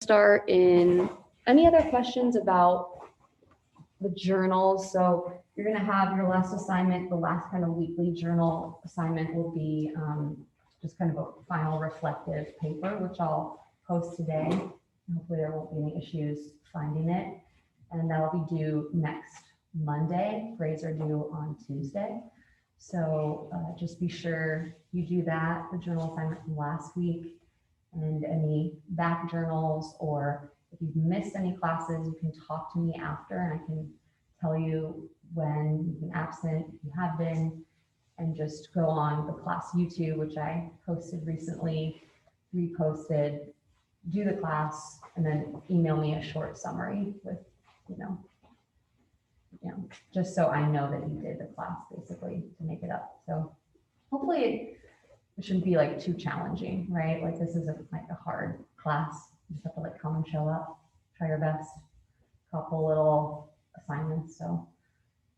start in any other questions about the journals. So you're going to have your last assignment, the last kind of weekly journal assignment will be just kind of a final reflective paper, which I'll post today. Hopefully there won't be any issues finding it. And that'll be due next Monday. Grades are due on Tuesday. So just be sure you do that, the journal assignment from last week, and any back journals, or if you've missed any classes, you can talk to me after and I can tell you when you've been absent, if you have been, and just go on the class YouTube, which I posted recently, reposted, do the class, and then email me a short summary with, just so I know that you did the class basically to make it up. So hopefully it shouldn't be like too challenging, right? Like this isn't like a hard class. You just have to like come and show up, try your best, couple little assignments. So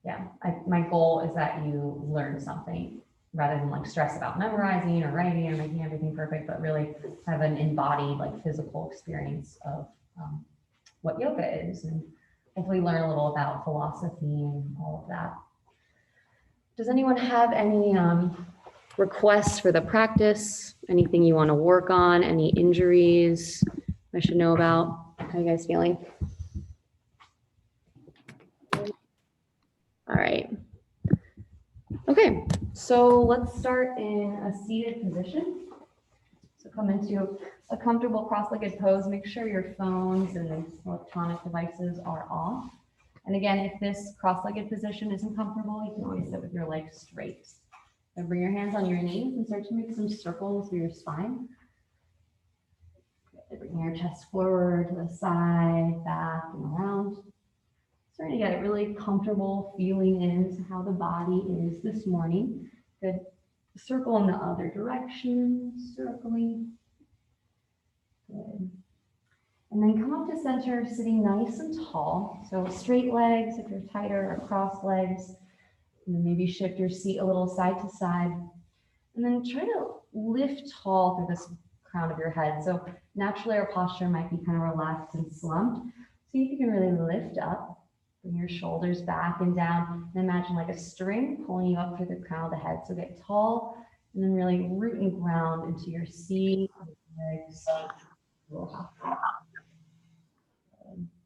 yeah, my goal is that you learn something rather than like stress about memorizing or writing or making everything perfect, but really have an embodied like physical experience of what yoga is, and hopefully learn a little about philosophy and all of that. Does anyone have any requests for the practice? Anything you want to work on? Any injuries I should know about? How are you guys feeling? All right. Okay, so let's start in a seated position. So come into a comfortable cross-legged pose. Make sure your phones and electronic devices are off. And again, if this cross-legged position isn't comfortable, you can always sit with your legs straight. So bring your hands on your knees and start to make some circles through your spine. Bring your chest forward to the side, back, and around. Starting to get a really comfortable feeling into how the body is this morning. Good. Circle in the other direction, circling. Good. And then come up to center, sitting nice and tall. So straight legs if you're tighter, or cross legs. And then maybe shift your seat a little side to side. And then try to lift tall through this crown of your head. So naturally our posture might be kind of relaxed and slumped. See if you can really lift up. Bring your shoulders back and down, and imagine like a string pulling you up through the crown of the head. So get tall and then really root and ground into your seat.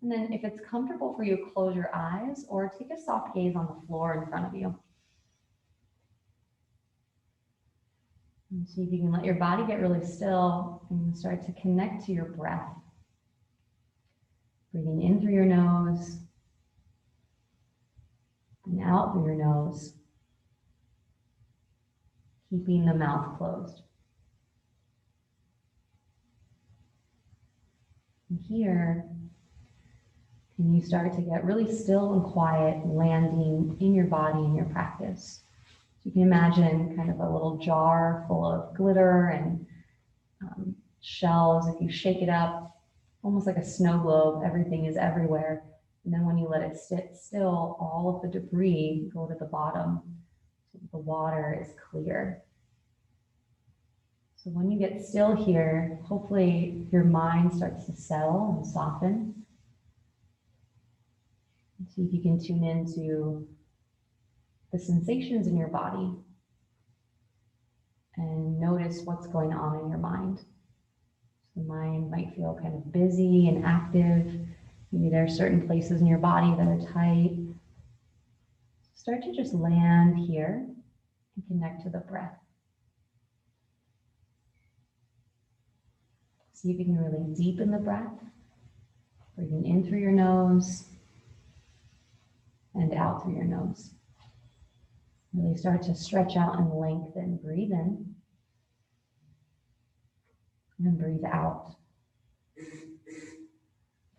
And then if it's comfortable for you, close your eyes or take a soft gaze on the floor in front of you. And see if you can let your body get really still and start to connect to your breath. Breathing in through your nose and out through your nose, keeping the mouth closed. And here, can you start to get really still and quiet, landing in your body in your practice? So you can imagine kind of a little jar full of glitter and shells. If you shake it up, almost like a snow globe, everything is everywhere. And then when you let it sit still, all of the debris go to the bottom, so the water is clear. So when you get still here, hopefully your mind starts to settle and soften. And see if you can tune into the sensations in your body and notice what's going on in your mind. So the mind might feel kind of busy and active. Maybe there are certain places in your body that are tight. Start to just land here and connect to the breath. See if you can really deepen the breath, breathing in through your nose and out through your nose. Really start to stretch out and lengthen. Breathe in and then breathe out.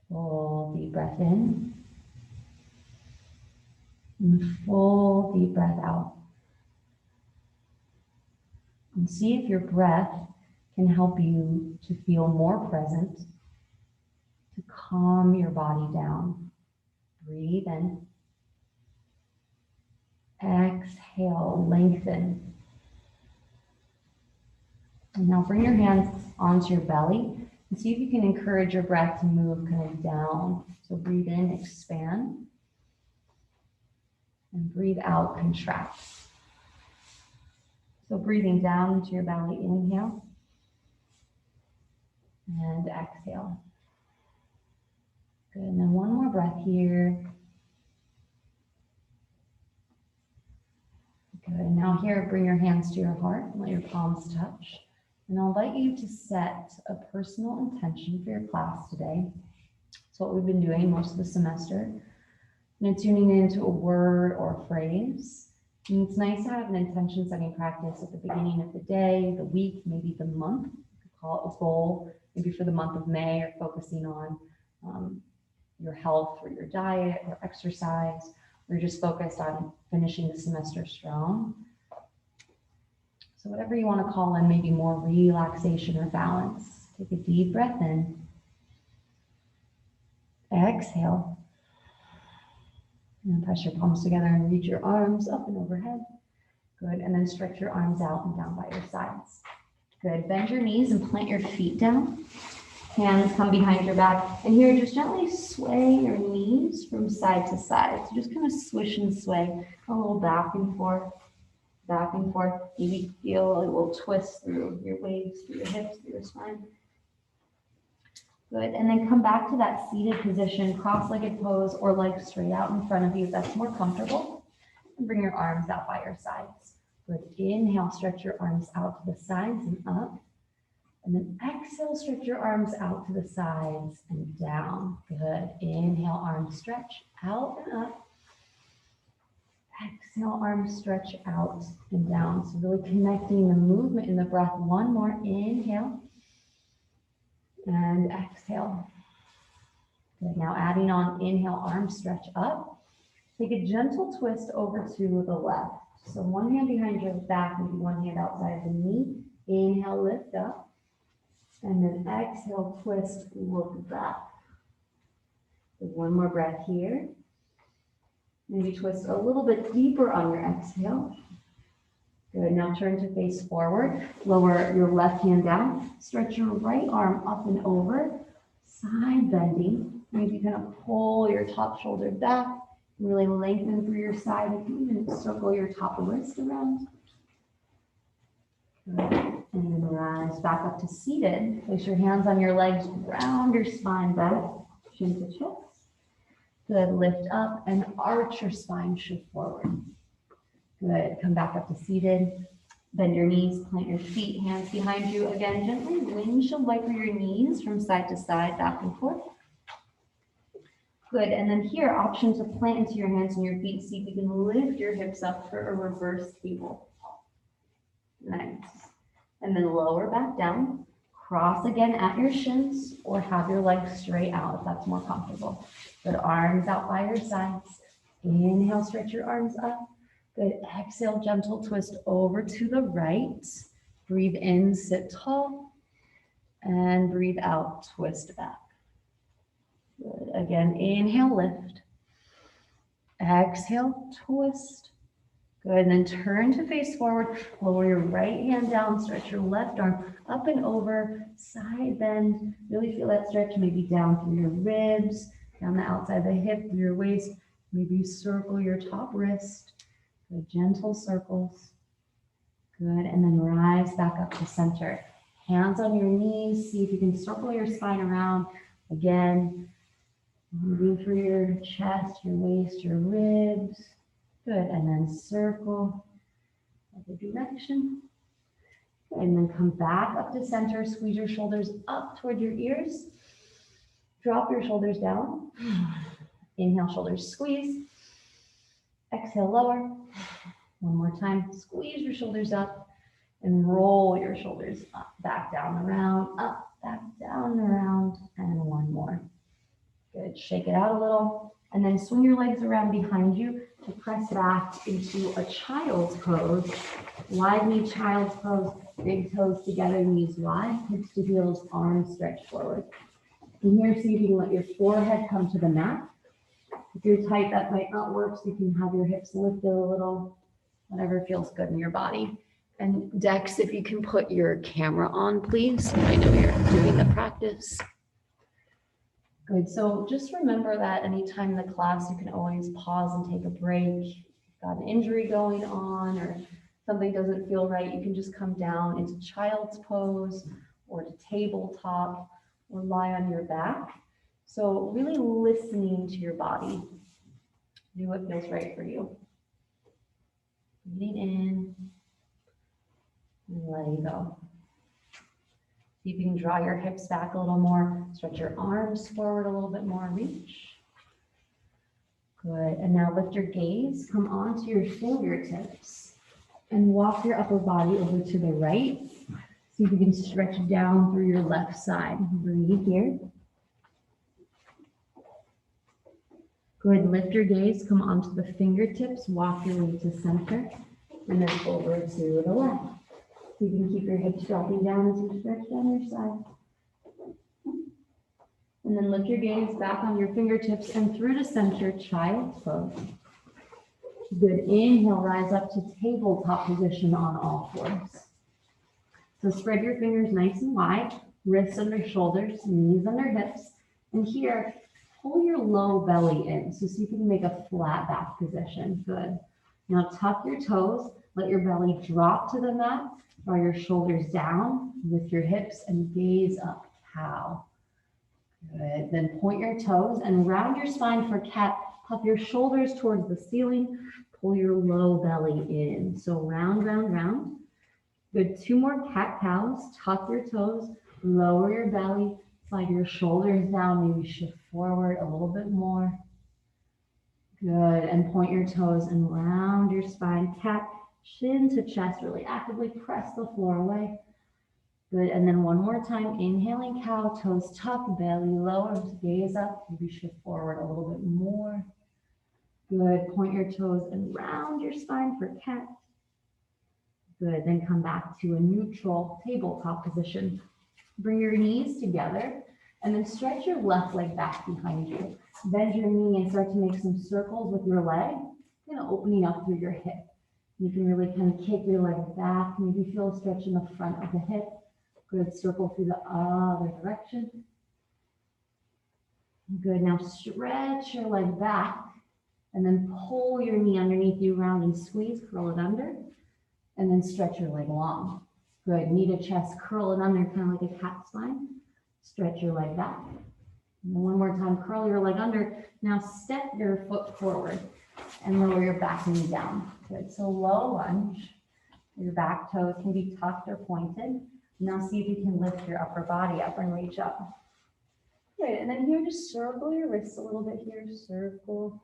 Full deep breath in and full deep breath out. And see if your breath can help you to feel more present, to calm your body down. Breathe in. Exhale, lengthen. And now bring your hands onto your belly And see if you can encourage your breath to move kind of down. So breathe in, expand. And breathe out, contract. So breathing down into your belly, inhale. And exhale. Good, and then one more breath here. Good, and now here, bring your hands to your heart and let your palms touch. And I'll invite you to set a personal intention for your class today. It's what we've been doing most of the semester. And tuning into a word or a phrase. And it's nice to have an intention setting practice at the beginning of the day, the week, maybe the month. You could call it a goal, maybe for the month of May, or focusing on your health or your diet or exercise, or you're just focused on finishing the semester strong. So whatever you want to call in, maybe more relaxation or balance. Take a deep breath in. Exhale. And press your palms together and reach your arms up and overhead. Good, and then stretch your arms out and down by your sides. Good, bend your knees and plant your feet down. Hands come behind your back. And here, just gently sway your knees from side to side. So just kind of swish and sway, a little back and forth, back and forth. Maybe feel a little twist through your waist, through your hips, through your spine. Good, and then come back to that seated position, cross-legged pose, or legs straight out in front of you if that's more comfortable. And bring your arms out by your sides. Good, inhale, stretch your arms out to the sides and up. And then exhale, stretch your arms out to the sides and down. Good, inhale, arms stretch out and up. Exhale, arms stretch out and down. So really connecting the movement in the breath. One more, inhale. And exhale. Good. Now adding on, inhale, arms stretch up. Take a gentle twist over to the left. So one hand behind your back, maybe one hand outside the knee. Inhale, lift up. And then exhale, twist, look back. Good. One more breath here. Maybe twist a little bit deeper on your exhale. Good, now turn to face forward. Lower your left hand down. Stretch your right arm up and over. Side bending. Maybe kind of pull your top shoulder back. Really lengthen through your side. You can even circle your top wrist around. Good. And then rise back up to seated. Place your hands on your legs. Round your spine back. Chin to chest. Good, lift up and arch your spine, shift forward. Good, come back up to seated. Bend your knees, plant your feet, hands behind you. Again, gently windshield wiper your knees from side to side, back and forth. Good, and then here, option to plant into your hands and your feet. See if you can lift your hips up for a reverse table. Nice. And then lower back down. Cross again at your shins or have your legs straight out if that's more comfortable. Good, arms out by your sides. Inhale, stretch your arms up. Good, exhale, gentle twist over to the right. Breathe in, sit tall. And breathe out, twist back. Good, again, inhale, lift. Exhale, twist. Good, and then turn to face forward. Lower your right hand down, stretch your left arm up and over, side bend. Really feel that stretch, maybe down through your ribs, down the outside of the hip, through your waist. Maybe circle your top wrist. Good, gentle circles. Good, and then rise back up to center. Hands on your knees. See if you can circle your spine around. Again, moving through your chest, your waist, your ribs. Good, and then circle other direction. And then come back up to center. Squeeze your shoulders up toward your ears. Drop your shoulders down. Inhale, shoulders squeeze. Exhale, lower. One more time. Squeeze your shoulders up and roll your shoulders up, back, down, around, up, back, down, around, and one more. Good, shake it out a little. And then swing your legs around behind you to press back into a child's pose. Wide knee child's pose, big toes together, knees wide, hips to heels, arms stretch forward. And here, see if you can let your forehead come to the mat. If you're tight, that might not work, so you can have your hips lifted a little, whatever feels good in your body. And Dex, if you can put your camera on, please. I know you're doing the practice. Good. So just remember that anytime in the class, you can always pause and take a break. If you've got an injury going on or something doesn't feel right, you can just come down into child's pose or to tabletop or lie on your back. So really listening to your body. Do what feels right for you. Breathing in and letting go. See if you can draw your hips back a little more. Stretch your arms forward a little bit more. Reach. Good. And now lift your gaze. Come onto your fingertips and walk your upper body over to the right. See if you can stretch down through your left side. Breathe here. Good. Lift your gaze. Come onto the fingertips. Walk your way to center. And then over to the left. So you can keep your hips dropping down as you stretch down your side. And then lift your gaze back on your fingertips and through to center, child's pose. Good. Inhale, rise up to tabletop position on all fours. So spread your fingers nice and wide, wrists under shoulders, knees under hips. And here, pull your low belly in. So see if you can make a flat back position. Good. Now tuck your toes, let your belly drop to the mat. Draw your shoulders down, lift your hips and gaze up, cow. Good, then point your toes and round your spine for cat. Puff your shoulders towards the ceiling, pull your low belly in. So round, round, round. Good, 2 more cat cows, tuck your toes, lower your belly, slide your shoulders down, maybe shift forward a little bit more. Good, and point your toes and round your spine, cat. Chin to chest, really actively press the floor away. Good, and then one more time, inhaling cow, toes tuck, belly lower, gaze up, maybe shift forward a little bit more. Good, point your toes and round your spine for cat. Good, then come back to a neutral tabletop position. Bring your knees together and then stretch your left leg back behind you. Bend your knee and start to make some circles with your leg, kind of opening up through your hip. You can really kind of kick your leg back, maybe feel a stretch in the front of the hip. Good, circle through the other direction. Good, now stretch your leg back and then pull your knee underneath you, round and squeeze, curl it under, and then stretch your leg long. Good, knee to chest, curl it under, kind of like a cat spine. Stretch your leg back. And then one more time, curl your leg under. Now step your foot forward and lower your back knee down. Good, so low lunge. Your back toes can be tucked or pointed. Now see if you can lift your upper body up and reach up. Good, and then here, just circle your wrists a little bit here. Circle.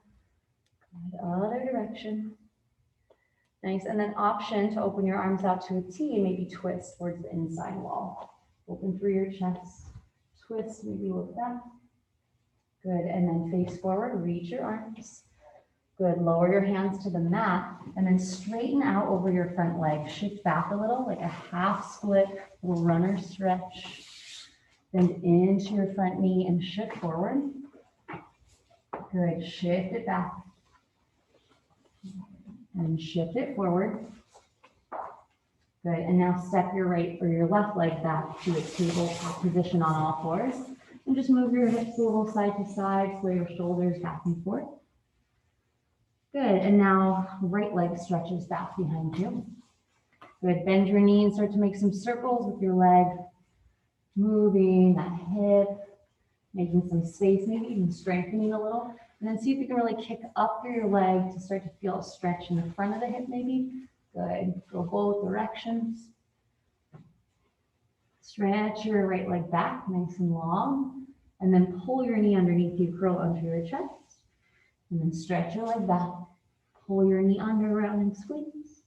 Good, other direction. Nice, and then option to open your arms out to a T, maybe twist towards the inside wall. Open through your chest. Twist, maybe look back. Good, and then face forward, reach your arms. Good, lower your hands to the mat and then straighten out over your front leg. Shift back a little, like a half split, little runner stretch. Bend into your front knee and shift forward. Good, shift it back. And shift it forward. Good, and now step your right or your left leg back to a tabletop position on all fours. And just move your hips a little side to side, sway your shoulders back and forth. Good, and now right leg stretches back behind you. Good, bend your knee and start to make some circles with your leg. Moving that hip, making some space, maybe even strengthening a little. And then see if you can really kick up through your leg to start to feel a stretch in the front of the hip maybe. Good, go both directions. Stretch your right leg back, nice and long. And then pull your knee underneath you, curl under your chest. And then stretch your leg back. Pull your knee under, round and squeeze.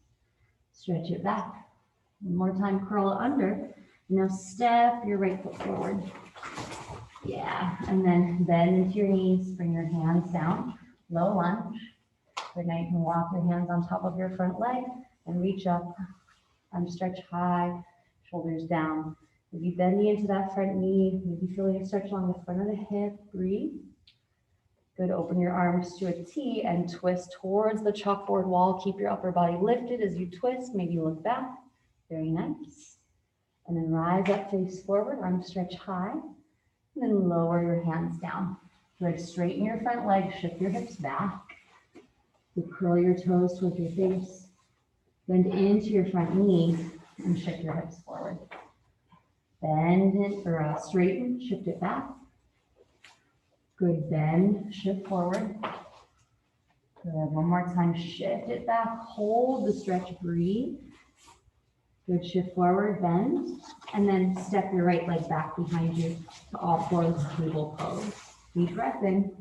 Stretch it back. One more time, curl it under. Now step your right foot forward. Yeah, and then bend into your knees, bring your hands down, low lunge. Good, now you can walk your hands on top of your front leg and reach up. Stretch high, shoulders down. Maybe bending into that front knee, maybe feeling a stretch along the front of the hip. Breathe. Good, open your arms to a T and twist towards the chalkboard wall. Keep your upper body lifted as you twist, maybe look back. Very nice. And then rise up, face forward, arms stretch high. And then lower your hands down. Good, straighten your front leg, shift your hips back. You curl your toes towards your face. Bend into your front knees and shift your hips forward. Bend it, or straighten, shift it back. Good, bend, shift forward. Good, one more time, shift it back, hold the stretch, breathe. Good, shift forward, bend, and then step your right leg back behind you to all fours, table pose. Deep breath in,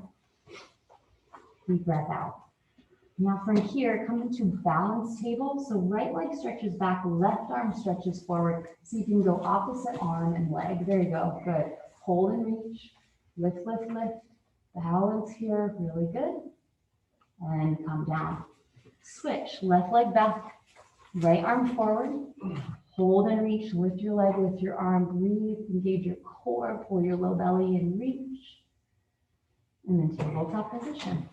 deep breath out. Now from here, come into balance table. So right leg stretches back, left arm stretches forward. So you can go opposite arm and leg. There you go, good. Hold and reach, lift, lift, lift. Balance here, really good. And come down. Switch, left leg back, right arm forward. Hold and reach, lift your leg, lift your arm, breathe, engage your core, pull your low belly and reach. And then tabletop position.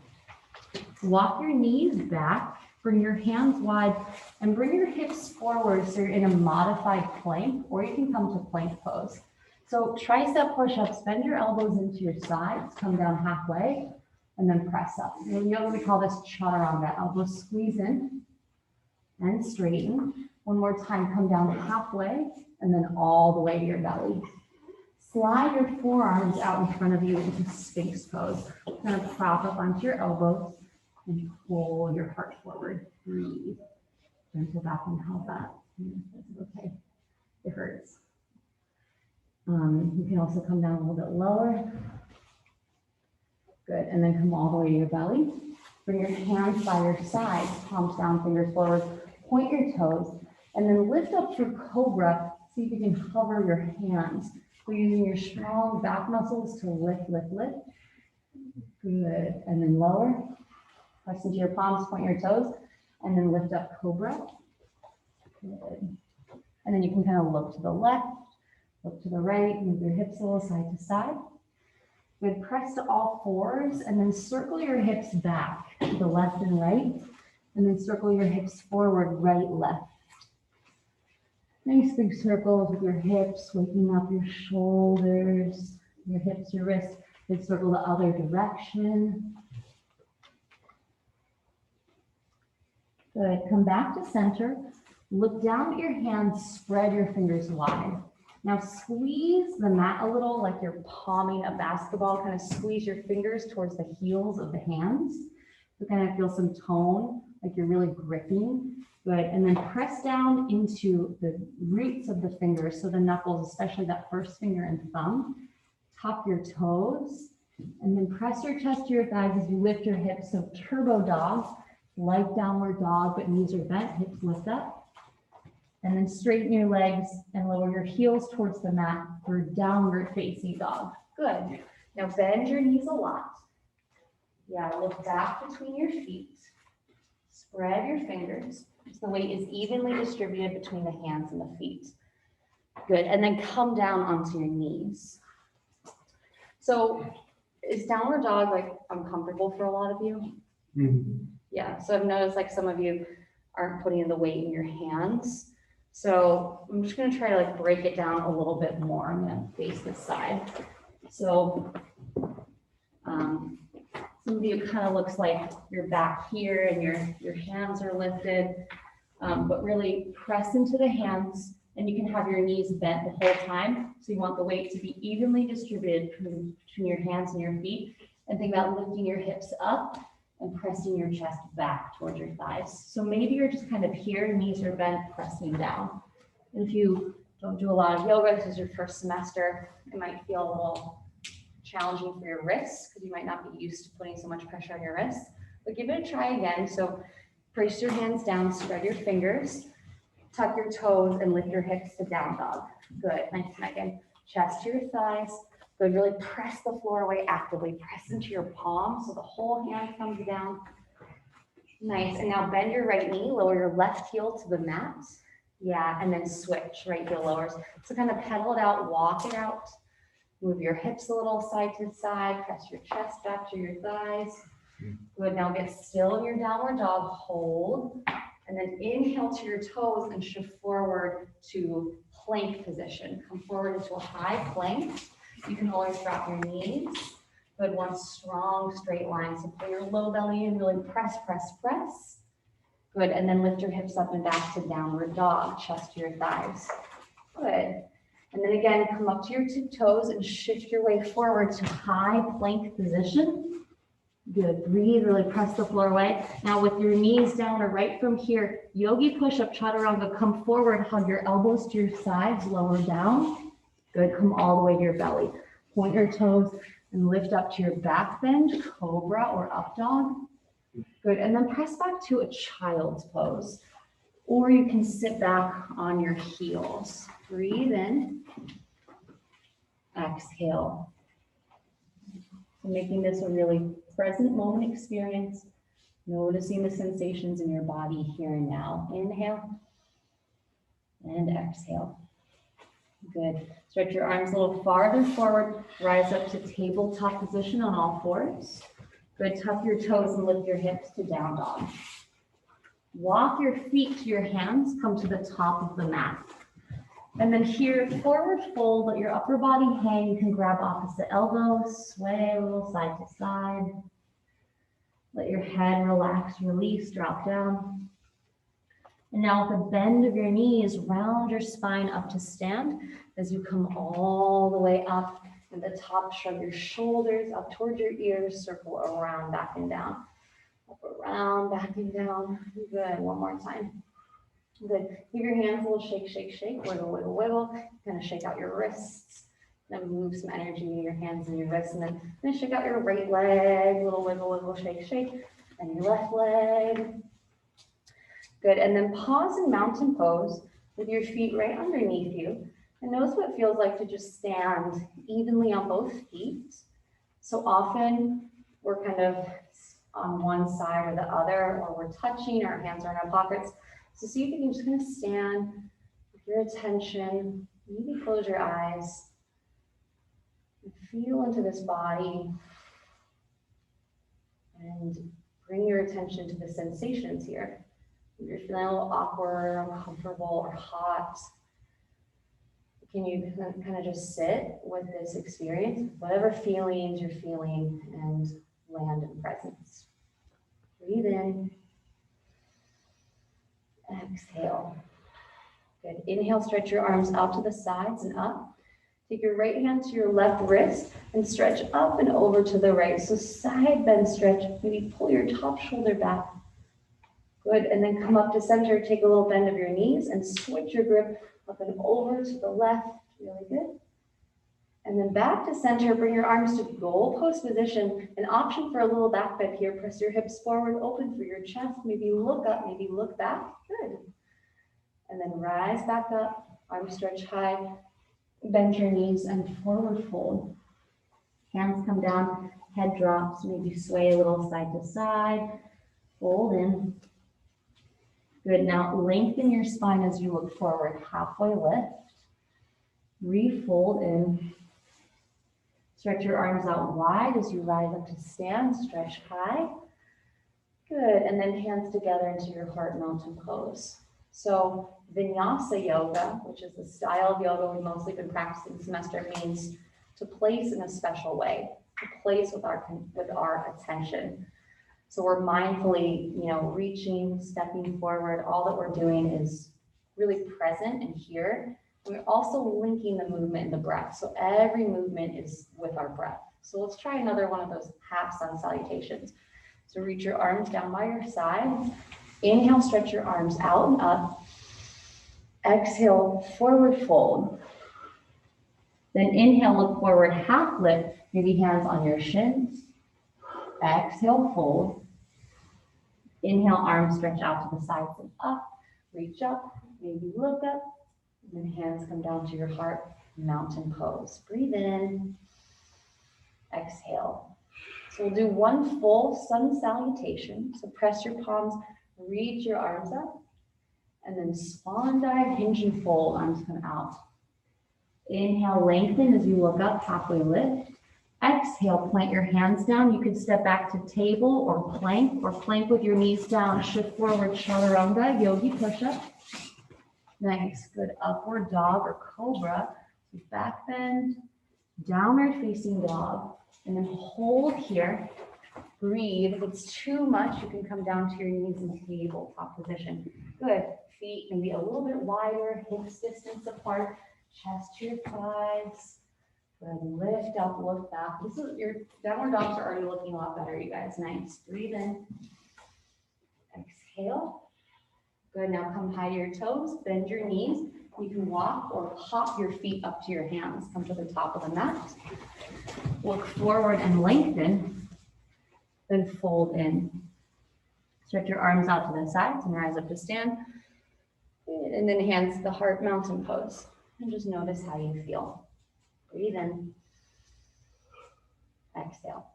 Walk your knees back, bring your hands wide, and bring your hips forward so you're in a modified plank, or you can come to plank pose. So tricep push-ups, bend your elbows into your sides, come down halfway, and then press up. In yoga, we call this chaturanga. Elbows squeeze in and straighten. One more time, come down halfway, and then all the way to your belly. Slide your forearms out in front of you into Sphinx pose. Kind of prop up onto your elbows and pull your heart forward. Breathe. Gentle back and hold that. Okay, it hurts. You can also come down a little bit lower. Good, and then come all the way to your belly. Bring your hands by your sides, palms down, fingers forward. Point your toes, and then lift up through cobra. See if you can hover your hands. So using your strong back muscles to lift, lift, lift. Good, and then lower. Press into your palms, point your toes, and then lift up cobra. Good. And then you can kind of look to the left, look to the right, move your hips a little side to side. Good, press to all fours, and then circle your hips back to the left and right, and then circle your hips forward, right, left. Nice big circles with your hips, waking up your shoulders, your hips, your wrists. Then circle the other direction. Good, come back to center. Look down at your hands, spread your fingers wide. Now squeeze the mat a little like you're palming a basketball. Kind of squeeze your fingers towards the heels of the hands. So kind of feel some tone, like you're really gripping. Good, and then press down into the roots of the fingers, so the knuckles, especially that first finger and thumb. Tuck your toes, and then press your chest to your thighs as you lift your hips. So turbo dog, like downward dog, but knees are bent, hips lift up. And then straighten your legs and lower your heels towards the mat for downward facing dog. Good. Now bend your knees a lot. Yeah, look back between your feet. Spread your fingers so the weight is evenly distributed between the hands and the feet. Good, and then come down onto your knees. So is downward dog like uncomfortable for a lot of you? Mm-hmm. Yeah, so I've noticed like some of you aren't putting in the weight in your hands. So I'm just gonna try to like break it down a little bit more. I'm gonna face this side. So some of you kind of looks like you're back here and your hands are lifted, but really press into the hands, and you can have your knees bent the whole time. So you want the weight to be evenly distributed between your hands and your feet, and think about lifting your hips up and pressing your chest back towards your thighs. So maybe you're just kind of here, knees are bent, pressing down. And if you don't do a lot of yoga, this is your first semester, it might feel a little challenging for your wrists because you might not be used to putting so much pressure on your wrists, but give it a try again. So place your hands down, spread your fingers, tuck your toes, and lift your hips to down dog. Good, nice, Megan. Chest to your thighs. Good, really press the floor away actively. Press into your palm so the whole hand comes down. Nice, and now bend your right knee, lower your left heel to the mat. Yeah, and then switch, right heel lowers. So kind of pedal it out, walk it out. Move your hips a little side to side, press your chest back to your thighs. Good, now get still in your downward dog, hold. And then inhale to your toes and shift forward to plank position. Come forward into a high plank. You can always drop your knees. Good, one strong straight line. So pull your low belly in, really press, press, press. Good, and then lift your hips up and back to downward dog, chest to your thighs. Good. And then again, come up to your toes and shift your way forward to high plank position. Good, breathe, really press the floor away. Now with your knees down or right from here, yogi push-up, chaturanga, come forward, hug your elbows to your sides, lower down. Good, come all the way to your belly. Point your toes and lift up to your back bend, cobra or up dog. Good, and then press back to a child's pose. Or you can sit back on your heels. Breathe in, exhale. So making this a really present moment experience, noticing the sensations in your body here and now. Inhale and exhale. Good. Stretch your arms a little farther forward. Rise up to tabletop position on all fours. Good. Tuck your toes and lift your hips to down dog. Walk your feet to your hands. Come to the top of the mat. And then here, forward fold. Let your upper body hang. You can grab opposite elbows. Sway a little side to side. Let your head relax, release, drop down. And now with a bend of your knees, round your spine up to stand as you come all the way up. At the top, shrug your shoulders up towards your ears, circle around, back and down. Up, around, back and down. Good, one more time. Good, give your hands a little shake, shake, shake, wiggle, wiggle, wiggle. Kind of shake out your wrists. Then move some energy in your hands and your wrists. And then shake out your right leg, little wiggle, wiggle, shake, shake. And your left leg. Good, and then pause in mountain pose with your feet right underneath you. And notice what it feels like to just stand evenly on both feet. So often we're kind of on one side or the other, or we're touching, our hands are in our pockets. So see if you can just kind of stand with your attention, maybe close your eyes, and feel into this body, and bring your attention to the sensations here. If you're feeling a little awkward, uncomfortable, or hot, can you kind of just sit with this experience, whatever feelings you're feeling, and land in presence. Breathe in. Exhale. Good. Inhale, stretch your arms out to the sides and up. Take your right hand to your left wrist and stretch up and over to the right. So side bend stretch, maybe pull your top shoulder back. Good, and then come up to center, take a little bend of your knees and switch your grip up and over to the left, really good. And then back to center, bring your arms to goalpost position. An option for a little back bend here, press your hips forward, open through your chest, maybe look up, maybe look back, good. And then rise back up, arms stretch high, bend your knees and forward fold. Hands come down, head drops, maybe sway a little side to side, fold in. Good, now lengthen your spine as you look forward, halfway lift, refold in. Stretch your arms out wide as you rise up to stand, stretch high. Good, and then hands together into your heart mountain pose. So Vinyasa yoga, which is the style of yoga we've mostly been practicing this semester, means to place in a special way, to place with our attention. So we're mindfully, reaching, stepping forward. All that we're doing is really present and here. And we're also linking the movement and the breath. So every movement is with our breath. So let's try another one of those half sun salutations. So reach your arms down by your sides. Inhale, stretch your arms out and up. Exhale, forward fold. Then inhale, look forward, half lift, maybe hands on your shins. Exhale, fold. Inhale, arms stretch out to the sides and up. Reach up, maybe look up. And then hands come down to your heart, mountain pose. Breathe in. Exhale. So we'll do one full sun salutation. So press your palms, reach your arms up. And then swan dive, hinge and fold, arms come out. Inhale, lengthen as you look up, halfway lift. Exhale, plant your hands down. You can step back to table or plank with your knees down. Shift forward, chaturanga, yogi push-up. Nice, good. Upward dog or cobra. Back bend, downward facing dog, and then hold here. Breathe. If it's too much, you can come down to your knees and tabletop position. Good. Feet can be a little bit wider, hips distance apart, chest to your thighs. Good. Lift up, look back. This is your downward dogs are already looking a lot better, you guys. Nice. Breathe in. Exhale. Good. Now come high to your toes, bend your knees. You can walk or hop your feet up to your hands. Come to the top of the mat. Look forward and lengthen. Then fold in. Stretch your arms out to the sides and rise up to stand. And then hands to the heart, mountain pose. And just notice how you feel. Breathe in. Exhale.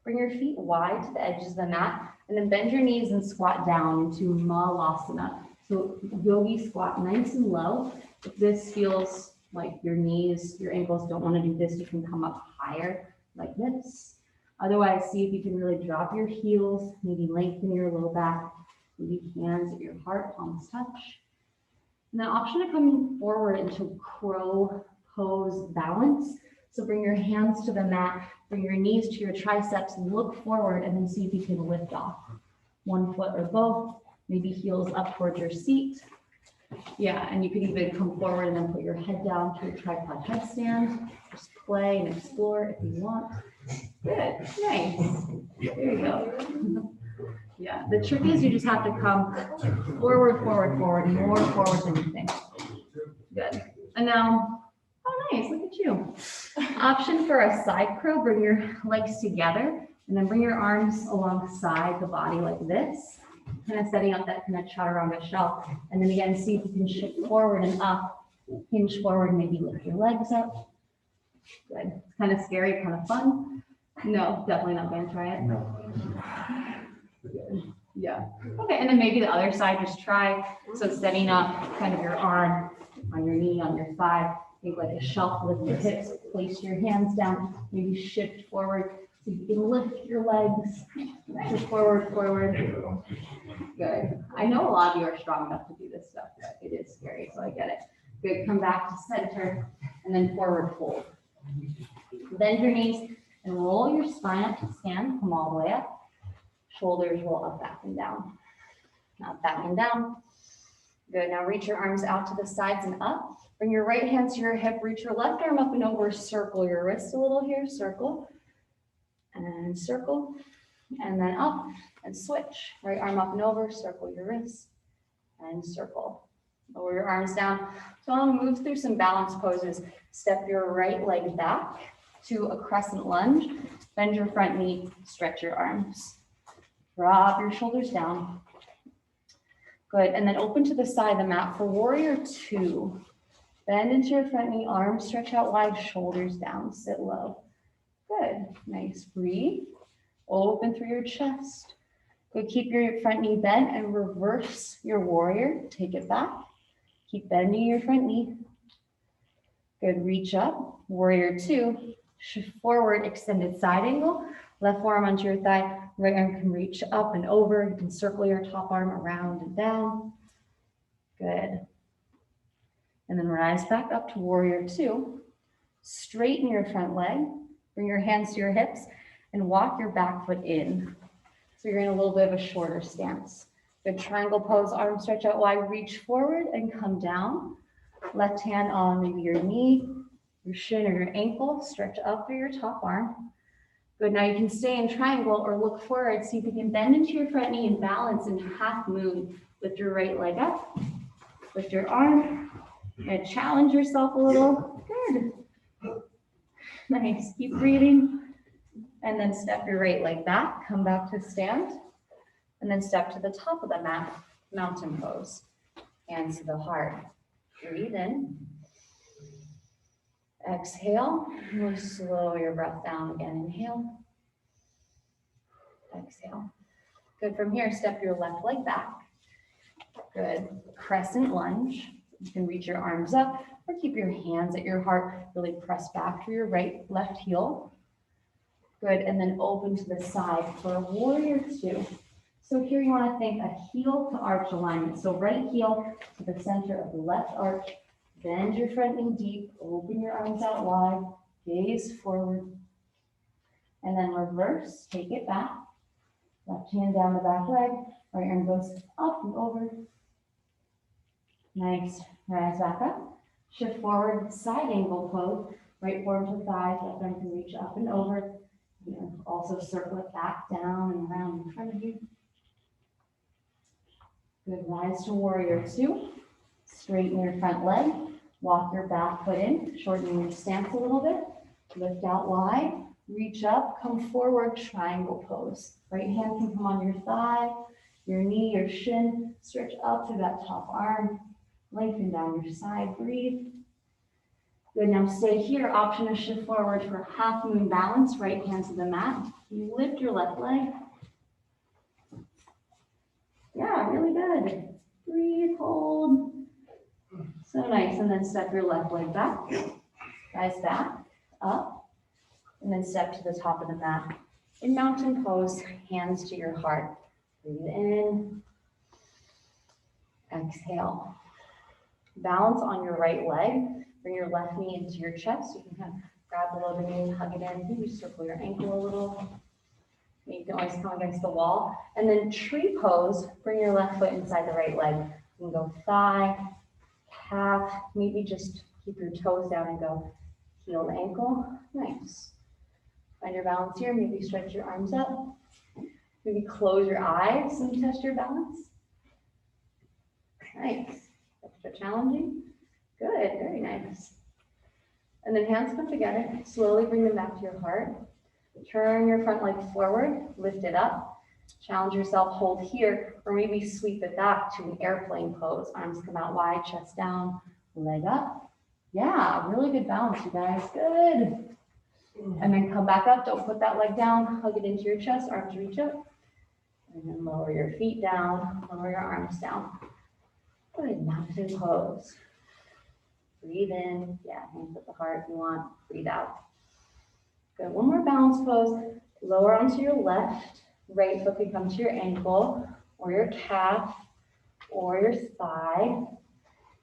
Bring your feet wide to the edges of the mat, and then bend your knees and squat down into Malasana. So yogi squat nice and low. If this feels like your knees, your ankles don't want to do this, you can come up higher like this. Otherwise, see if you can really drop your heels, maybe lengthen your low back, maybe hands at your heart, palms touch. And then option to come forward into crow pose balance. So bring your hands to the mat, bring your knees to your triceps, look forward, and then see if you can lift off. One foot or both, maybe heels up towards your seat. Yeah, and you could even come forward and then put your head down to your tripod headstand. Just play and explore if you want. Good, nice. There you go. Yeah, the trick is you just have to come forward, forward, forward, more forward than you think. Good. And now, oh nice, look at you. Option for a side crow, bring your legs together and then bring your arms alongside the body like this, kind of setting up that kind of chaturanga shell. And then again, see if you can shift forward and up, hinge forward, maybe lift your legs up. Good. It's kind of scary, kind of fun. No, definitely not going to try it. No. Good. Yeah. Okay, and then maybe the other side, just try. So setting up kind of your arm on your knee, on your thigh. Think like a shelf, lift your hips, place your hands down, maybe shift forward so you can lift your legs, shift forward, forward. Good. I know a lot of you are strong enough to do this stuff, but it is scary, so I get it. Good. Come back to center and then forward fold. Bend your knees and roll your spine up to stand. Come all the way up. Shoulders roll up, back and down. Up, back and down. Good. Now reach your arms out to the sides and up. Bring your right hand to your hip. Reach your left arm up and over. Circle your wrist a little here. Circle. And circle. And then up and switch. Right arm up and over. Circle your wrist. And circle. Lower your arms down. So I'll move through some balance poses. Step your right leg back to a crescent lunge. Bend your front knee. Stretch your arms. Drop your shoulders down. Good. And then open to the side of the mat for warrior two. Bend into your front knee, arms stretch out wide, shoulders down, sit low. Good. Nice. Breathe. Open through your chest. Good. Keep your front knee bent and reverse your warrior. Take it back. Keep bending your front knee. Good. Reach up. Warrior two. Shift forward, extended side angle. Left forearm onto your thigh. Right arm can reach up and over. You can circle your top arm around and down. Good. And then rise back up to warrior two. Straighten your front leg. Bring your hands to your hips and walk your back foot in. So you're in a little bit of a shorter stance. Good. Triangle pose, arms stretch out wide, reach forward and come down. Left hand on maybe your knee, your shin or your ankle. Stretch up through your top arm. Good. Now you can stay in triangle or look forward. See if you can bend into your front knee and balance into half moon. Lift your right leg up. Lift your arm. And challenge yourself a little. Good. Nice. Keep breathing. And then step your right leg back. Come back to stand. And then step to the top of the mat. Mountain pose. Hands to the heart. Breathe in. Exhale. We'll slow your breath down again. Inhale. Exhale. Good. From here, step your left leg back. Good. Crescent lunge. You can reach your arms up or keep your hands at your heart, really press back to your left heel. Good, and then open to the side for warrior two. So here you want to think a heel to arch alignment. So right heel to the center of the left arch, bend your front knee deep, open your arms out wide, gaze forward, and then reverse, take it back. Left hand down the back leg, right arm goes up and over. Nice, rise back up. Shift forward, side angle pose, right forearm to thighs, left arm can reach up and over. You know, also circle it back down and around in front of you. Good, rise to warrior two. Straighten your front leg, walk your back foot in, shorten your stance a little bit. Lift out wide, reach up, come forward, triangle pose. Right hand can come on your thigh, your knee, your shin, stretch up to that top arm, lengthen down your side, breathe. Good, now stay here, option to shift forward for half moon balance, right hand to the mat. You lift your left leg. Yeah, really good. Breathe, hold. So nice, and then step your left leg back, rise back, up, and then step to the top of the mat. In mountain pose, hands to your heart. Breathe in, exhale. Balance on your right leg. Bring your left knee into your chest. You can kind of grab below the knee, hug it in. Maybe circle your ankle a little. You can always come against the wall. And then tree pose, bring your left foot inside the right leg. You can go thigh, calf, maybe just keep your toes down and go heel to ankle. Nice. Find your balance here. Maybe stretch your arms up. Maybe close your eyes and test your balance. Nice. Extra challenging. Good, very nice. And then hands come together. Slowly bring them back to your heart. Turn your front leg forward, lift it up. Challenge yourself, hold here, or maybe sweep it back to an airplane pose. Arms come out wide, chest down, leg up. Yeah, really good balance, you guys. Good. And then come back up. Don't put that leg down. Hug it into your chest, arms reach up. And then lower your feet down, lower your arms down. Good, mountain pose. Breathe in. Yeah, hands at the heart if you want. Breathe out. Good, one more balance pose. Lower onto your left. Right foot can come to your ankle or your calf or your thigh.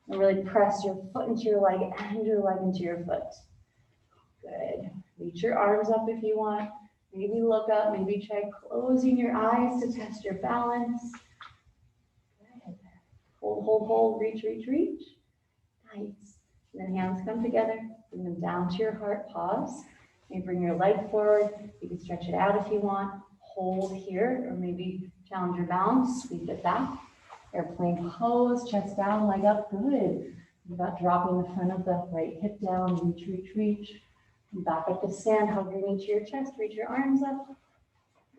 And really press your foot into your leg and your leg into your foot. Good. Reach your arms up if you want. Maybe look up. Maybe try closing your eyes to test your balance. Good. Hold, hold, hold. Reach, reach, reach. Nice. And then hands come together. Bring them down to your heart. Pause. Maybe bring your leg forward. You can stretch it out if you want. Hold here, or maybe challenge your balance. Sweep it back. Airplane pose. Chest down, leg up. Good. About dropping the front of the right hip down. Reach, reach, reach. Back up to stand, hug your knee to your chest, reach your arms up,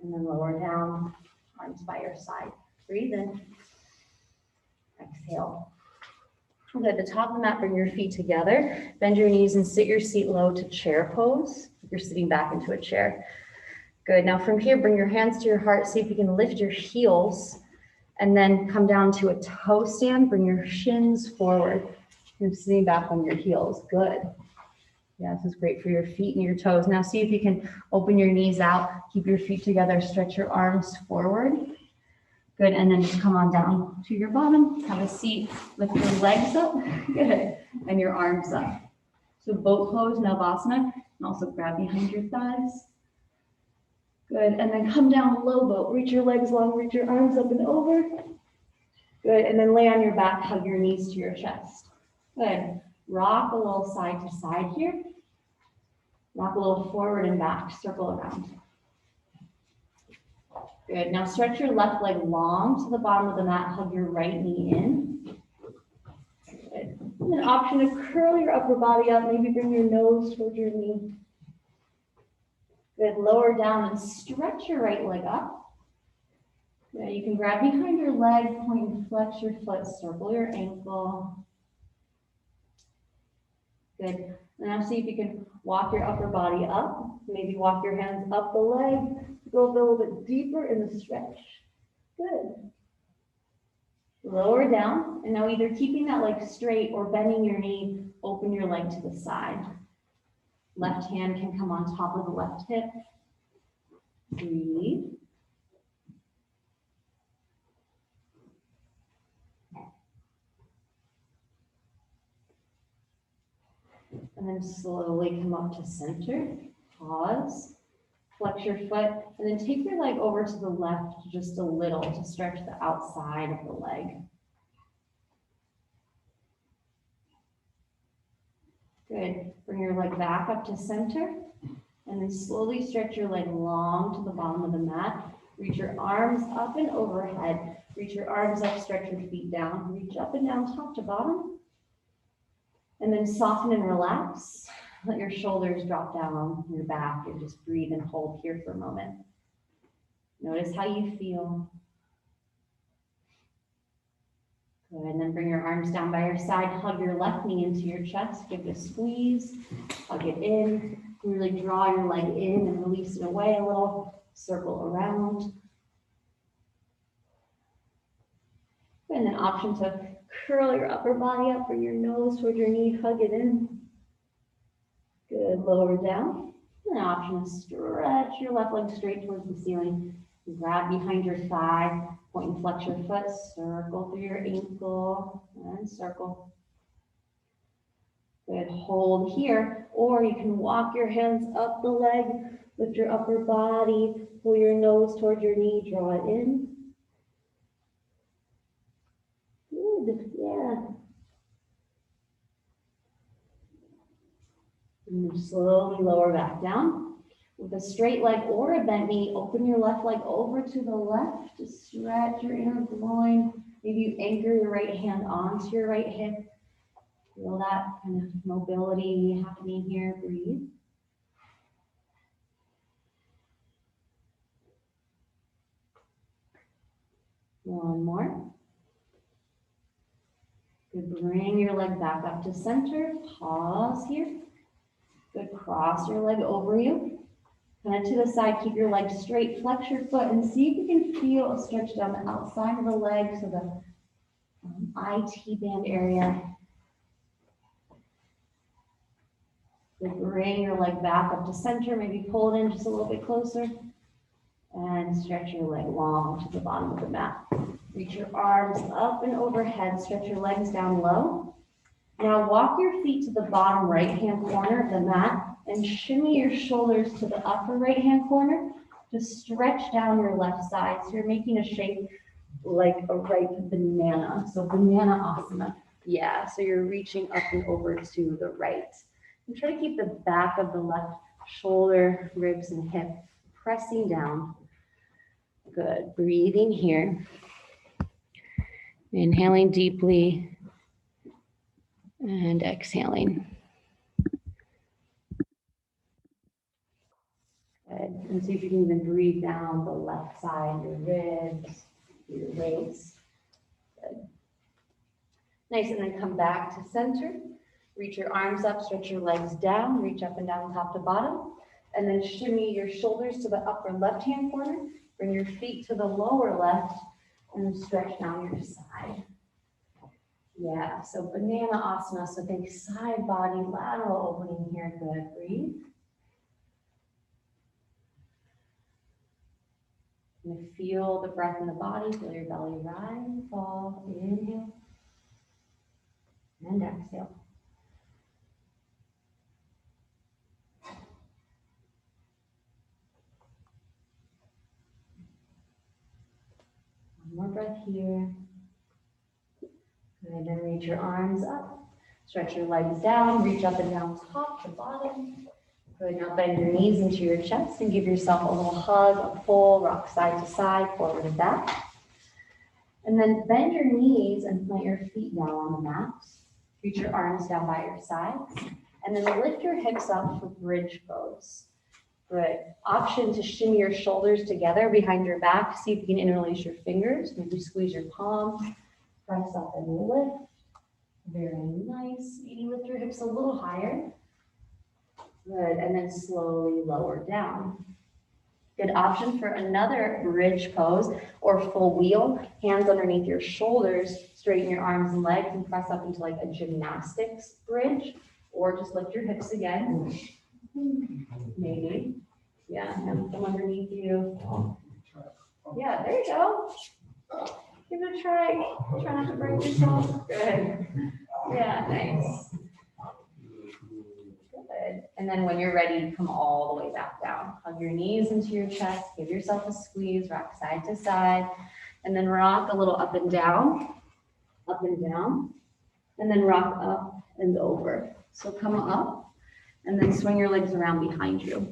and then lower down, arms by your side. Breathe in, exhale. Okay, at the top of the mat, bring your feet together, bend your knees and sit your seat low to chair pose. You're sitting back into a chair. Good, now from here, bring your hands to your heart, see if you can lift your heels, and then come down to a toe stand, bring your shins forward. You're sitting back on your heels, good. Yeah, this is great for your feet and your toes. Now see if you can open your knees out, keep your feet together, stretch your arms forward. Good, and then just come on down to your bottom, have a seat, lift your legs up, good, and your arms up. So boat pose, Navasana, and also grab behind your thighs. Good, and then come down low boat, reach your legs long, reach your arms up and over. Good, and then lay on your back, hug your knees to your chest. Good. Rock a little side to side here. Rock a little forward and back, circle around. Good, now stretch your left leg long to the bottom of the mat, hug your right knee in. Good. And then option to curl your upper body up, maybe bring your nose towards your knee. Good, lower down and stretch your right leg up. Good, you can grab behind your leg, point and flex your foot, circle your ankle. Good. Now see if you can walk your upper body up. Maybe walk your hands up the leg. Go a little bit deeper in the stretch. Good. Lower down, and now either keeping that leg straight or bending your knee, open your leg to the side. Left hand can come on top of the left hip. Breathe. And then slowly come up to center. Pause. Flex your foot, and then take your leg over to the left just a little to stretch the outside of the leg. Good. Bring your leg back up to center, and then slowly stretch your leg long to the bottom of the mat. Reach your arms up and overhead. Reach your arms up, stretch your feet down. Reach up and down, top to bottom. And then soften and relax. Let your shoulders drop down your back and just breathe and hold here for a moment. Notice how you feel. Good, and then bring your arms down by your side. Hug your left knee into your chest. Give it a squeeze. Hug it in. Really draw your leg in and release it away a little. Circle around. And then option to curl your upper body up. Bring your nose toward your knee. Hug it in. Good, lower down. And option to stretch your left leg straight towards the ceiling. Grab behind your thigh, point and flex your foot, circle through your ankle, and circle. Good, hold here, or you can walk your hands up the leg, lift your upper body, pull your nose toward your knee, draw it in. Good, yeah. And then slowly lower back down. With a straight leg or a bent knee, open your left leg over to the left to stretch your inner groin. Maybe you anchor your right hand onto your right hip. Feel that kind of mobility happening here. Breathe. One more. Good. Bring your leg back up to center. Pause here. Good. Cross your leg over you. Kind of to the side, keep your leg straight, flex your foot, and see if you can feel a stretch down the outside of the leg, so the IT band area. Then bring your leg back up to center, maybe pull it in just a little bit closer, and stretch your leg long to the bottom of the mat. Reach your arms up and overhead, stretch your legs down low. Now walk your feet to the bottom right-hand corner of the mat, and shimmy your shoulders to the upper right-hand corner to stretch down your left side. So you're making a shape like a right banana. So banana asana. Yeah, so you're reaching up and over to the right. And try to keep the back of the left shoulder, ribs, and hip pressing down. Good, breathing here. Inhaling deeply and exhaling. Good. And see if you can even breathe down the left side, your ribs, your waist. Good. Nice, and then come back to center. Reach your arms up, stretch your legs down, reach up and down top to bottom. And then shimmy your shoulders to the upper left-hand corner. Bring your feet to the lower left and stretch down your side. Yeah, so banana asana, so think side body, lateral opening here. Good, breathe. And feel the breath in the body, feel your belly rise and fall. Inhale and exhale. One more breath here. And then reach your arms up, stretch your legs down, reach up and down top to bottom. Good, now bend your knees into your chest and give yourself a little hug, a pull, rock side to side, forward and back. And then bend your knees and plant your feet down on the mat. Reach your arms down by your sides. And then lift your hips up for bridge pose. Good. Option to shimmy your shoulders together behind your back. See if you can interlace your fingers. Maybe squeeze your palms. Press up and lift. Very nice. Maybe lift your hips a little higher. Good. And then slowly lower down. Good option for another bridge pose or full wheel. Hands underneath your shoulders, straighten your arms and legs and press up into like a gymnastics bridge, or just lift your hips again. Maybe. Yeah, and come underneath you. Yeah, there you go. Give it a try. Try not to break yourself. Good. Yeah, nice. Good. And then when you're ready, come all the way back down. Hug your knees into your chest. Give yourself a squeeze. Rock side to side. And then rock a little up and down. Up and down. And then rock up and over. So come up and then swing your legs around behind you.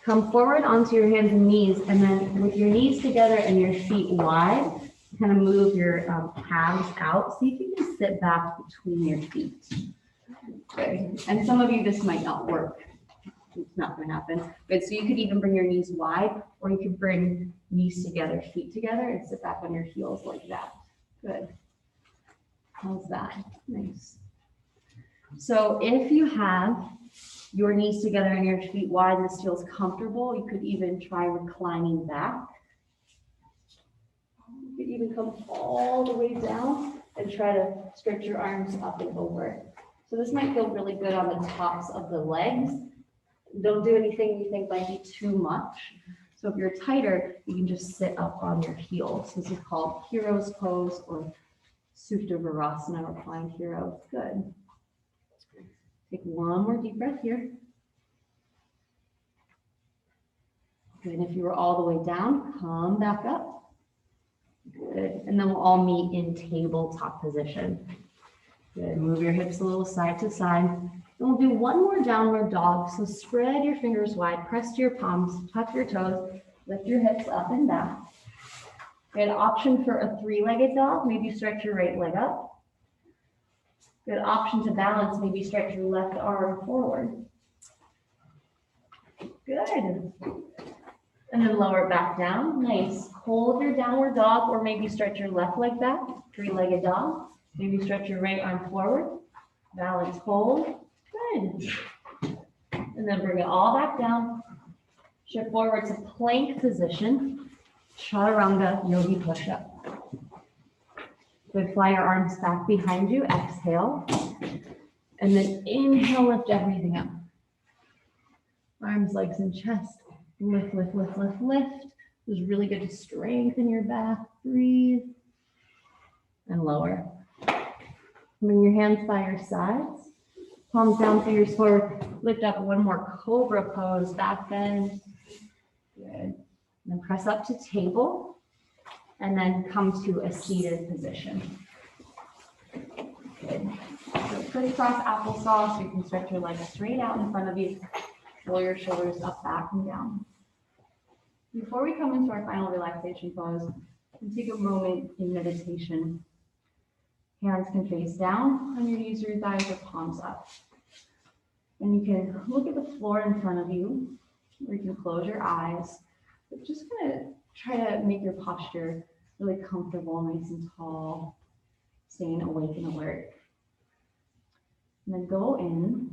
Come forward onto your hands and knees, and then with your knees together and your feet wide, kind of move your calves out. See if you can sit back between your feet. Good. And some of you, this might not work. It's not going to happen. Good. So you could even bring your knees wide, or you could bring knees together, feet together, and sit back on your heels like that. Good. How's that? Nice. So if you have your knees together and your feet wide and this feels comfortable, you could even try reclining back. You could even come all the way down and try to stretch your arms up and over. So this might feel really good on the tops of the legs. Don't do anything you think might be too much. So if you're tighter, you can just sit up on your heels. This is called hero's pose or Supta Virasana, reclined hero. Good. Take one more deep breath here. Good. And if you were all the way down, come back up. Good. And then we'll all meet in tabletop position. Good. Move your hips a little side to side. And we'll do one more downward dog. So spread your fingers wide, press to your palms, tuck your toes, lift your hips up and down. Good option for a three-legged dog. Maybe stretch your right leg up. Good option to balance, maybe stretch your left arm forward. Good. And then lower it back down. Nice. Hold your downward dog, or maybe stretch your left leg back, three-legged dog. Maybe stretch your right arm forward. Balance, hold. Good. And then bring it all back down. Shift forward to plank position. Chaturanga yogi push-up. Good, fly your arms back behind you, exhale. And then inhale, lift everything up. Arms, legs, and chest. Lift, lift, lift, lift, lift. It was really good to strengthen your back. Breathe. And lower. Bring your hands by your sides. Palms down, fingers forward. Lift up one more cobra pose, back bend. Good. And then press up to table. And then come to a seated position. Good. So crisscross applesauce, so you can stretch your legs straight out in front of you. Roll your shoulders up, back, and down. Before we come into our final relaxation pose, we'll take a moment in meditation. Hands can face down on your knees or your thighs, or palms up. And you can look at the floor in front of you, or you can close your eyes. But just kind of try to make your posture really comfortable, nice and tall, staying awake and alert. And then go in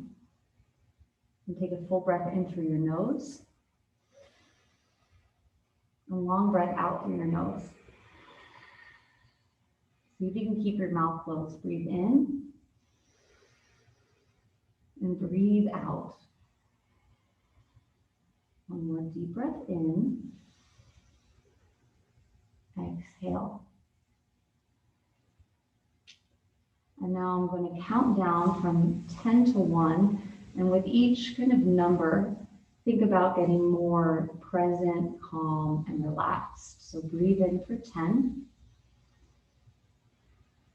and take a full breath in through your nose. A long breath out through your nose. See if you can keep your mouth closed. Breathe in and breathe out. One more deep breath in. Exhale. And now I'm going to count down from 10 to 1. And with each kind of number, think about getting more present, calm, and relaxed. So breathe in for 10.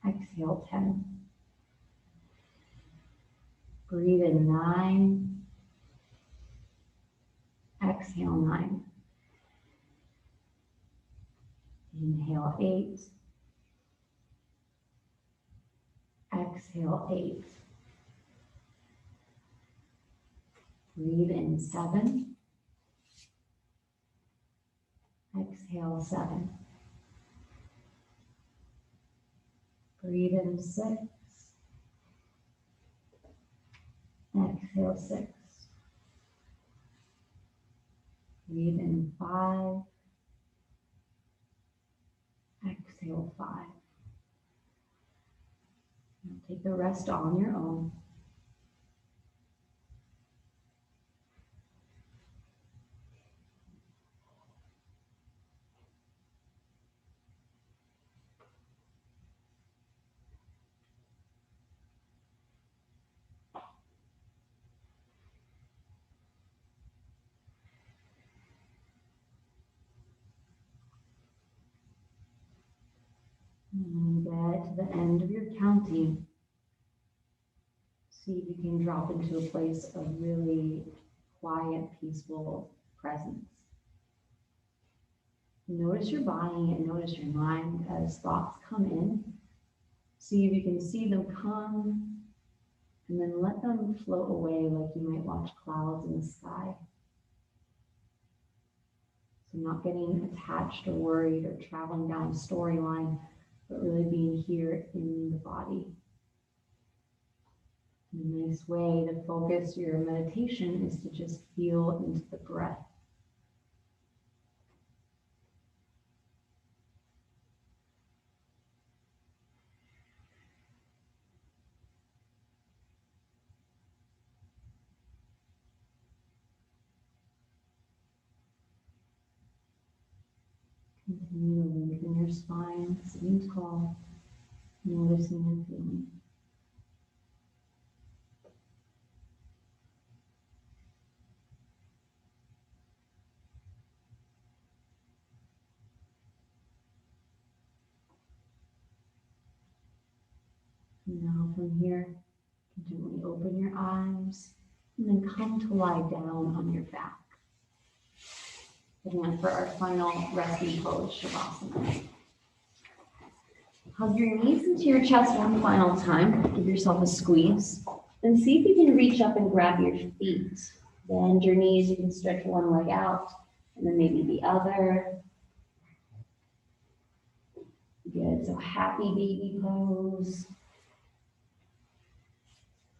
Exhale 10. Breathe in 9. Exhale 9. Inhale 8. Exhale 8. Breathe in 7. Exhale 7. Breathe in 6. Exhale 6. Breathe in 5. Exhale 5. Now take the rest on your own. And get to the end of your counting. See if you can drop into a place of really quiet, peaceful presence. Notice your body and notice your mind as thoughts come in. See if you can see them come and then let them float away like you might watch clouds in the sky. So not getting attached or worried or traveling down a storyline, but really being here in the body. And a nice way to focus your meditation is to just feel into the breath. Continue to lengthen your spine, sitting tall, noticing and feeling. Now from here, gently open your eyes and then come to lie down on your back. Again, for our final resting pose, Shavasana. Hug your knees into your chest one final time. Give yourself a squeeze. And see if you can reach up and grab your feet. Bend your knees. You can stretch one leg out and then maybe the other. Good. So happy baby pose.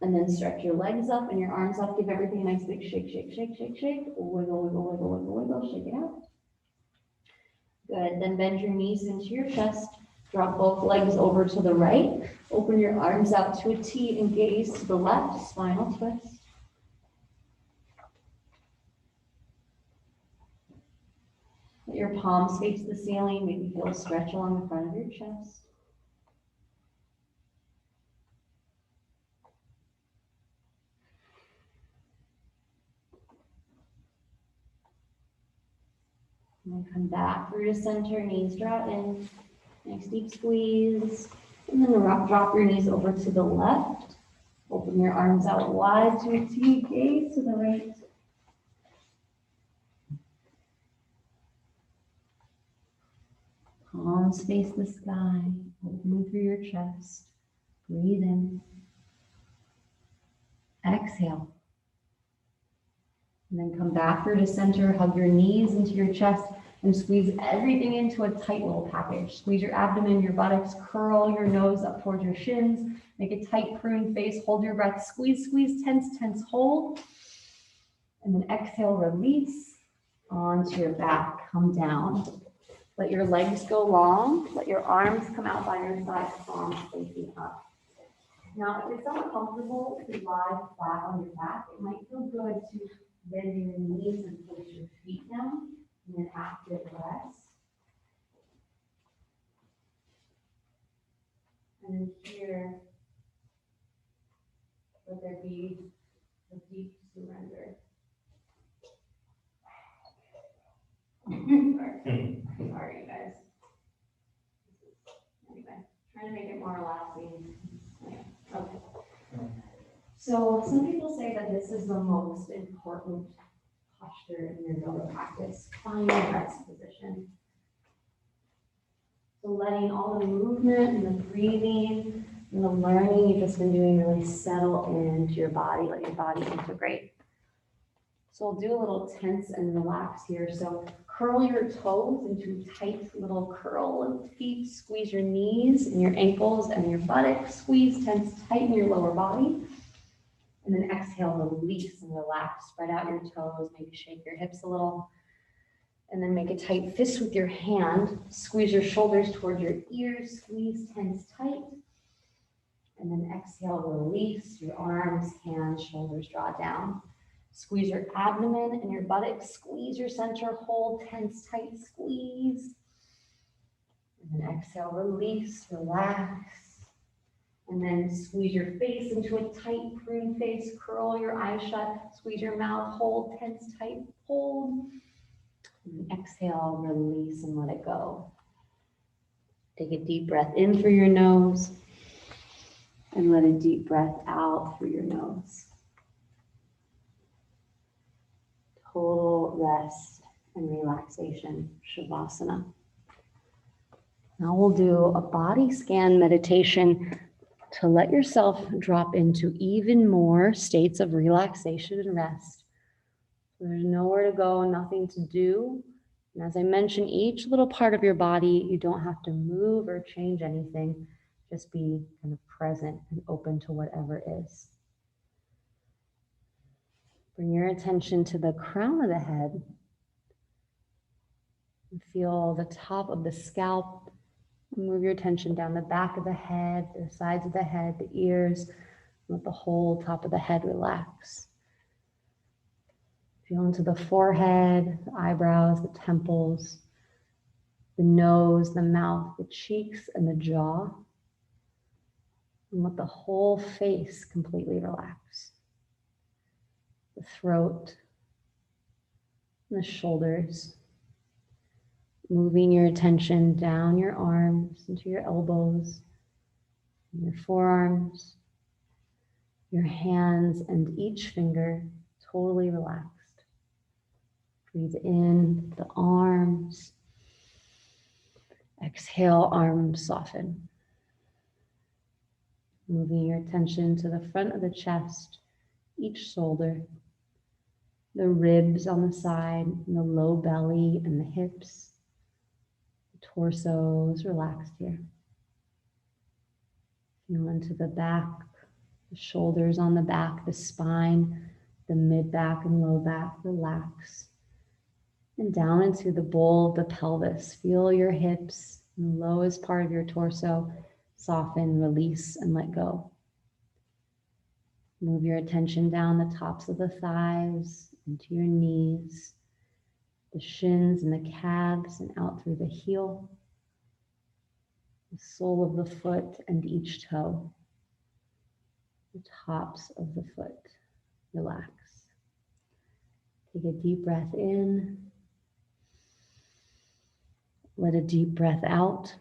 And then stretch your legs up and your arms up. Give everything a nice big shake, shake, shake, shake, shake. Wiggle, wiggle, wiggle, wiggle, wiggle. Shake it out. Good. Then bend your knees into your chest. Drop both legs over to the right. Open your arms out to a T and gaze to the left. Spinal twist. Let your palms face the ceiling. Maybe feel a stretch along the front of your chest. And then come back through to center, knees draw in. Nice deep squeeze. And then drop your knees over to the left. Open your arms out wide to a T, gaze to the right. Palms face the sky, opening through your chest. Breathe in. Exhale. And then come back through to center, hug your knees into your chest, and squeeze everything into a tight little package. Squeeze your abdomen, your buttocks, curl your nose up towards your shins, make a tight prune face, hold your breath, squeeze, squeeze, tense, tense, hold. And then exhale, release onto your back, come down. Let your legs go long, let your arms come out by your sides, palms facing up. Now, if it's uncomfortable to lie flat on your back, it might feel good to bend your knees and push your feet down in an active rest. And then here, let there be a deep surrender. Sorry, you guys. Anyway, trying to make it more relaxing. Okay. So some people say that this is the most important posture in your yoga practice. Find your rest position. So letting all the movement and the breathing and the learning you've just been doing really settle into your body, let your body integrate. So we'll do a little tense and relax here. So curl your toes into tight little curl of feet. Squeeze your knees and your ankles and your buttocks. Squeeze, tense, tighten your lower body. And then exhale, release and relax. Spread out your toes, maybe shake your hips a little. And then make a tight fist with your hand. Squeeze your shoulders toward your ears. Squeeze, tense tight. And then exhale, release your arms, hands, shoulders draw down. Squeeze your abdomen and your buttocks. Squeeze your center, hold, tense, tight, squeeze. And then exhale, release, relax. And then squeeze your face into a tight prune face. Curl your eyes shut. Squeeze your mouth, hold, tense, tight, hold. And exhale, release, and let it go. Take a deep breath in through your nose. And let a deep breath out through your nose. Total rest and relaxation, Shavasana. Now we'll do a body scan meditation to let yourself drop into even more states of relaxation and rest. There's nowhere to go, nothing to do. And as I mentioned, each little part of your body, you don't have to move or change anything. Just be kind of present and open to whatever is. Bring your attention to the crown of the head. And feel the top of the scalp. Move your attention down the back of the head, the sides of the head, the ears. Let the whole top of the head relax. Feel into the forehead, the eyebrows, the temples, the nose, the mouth, the cheeks, and the jaw. And let the whole face completely relax. The throat, and the shoulders. Moving your attention down your arms into your elbows, your forearms, your hands, and each finger totally relaxed. Breathe in the arms. Exhale, arms soften. Moving your attention to the front of the chest, each shoulder, the ribs on the side, and the low belly and the hips. The torso is relaxed here. Feel into the back, the shoulders on the back, the spine, the mid-back and low back, relax. And down into the bowl of the pelvis. Feel your hips and the lowest part of your torso soften, release, and let go. Move your attention down the tops of the thighs, into your knees, the shins and the calves, and out through the heel, the sole of the foot and each toe, the tops of the foot. Relax. Take a deep breath in. Let a deep breath out,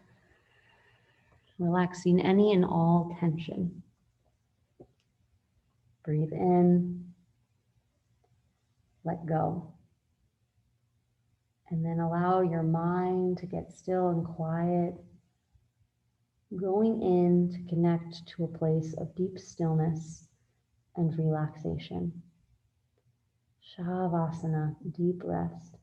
relaxing any and all tension. Breathe in, let go. And then allow your mind to get still and quiet, going in to connect to a place of deep stillness and relaxation. Shavasana, deep rest.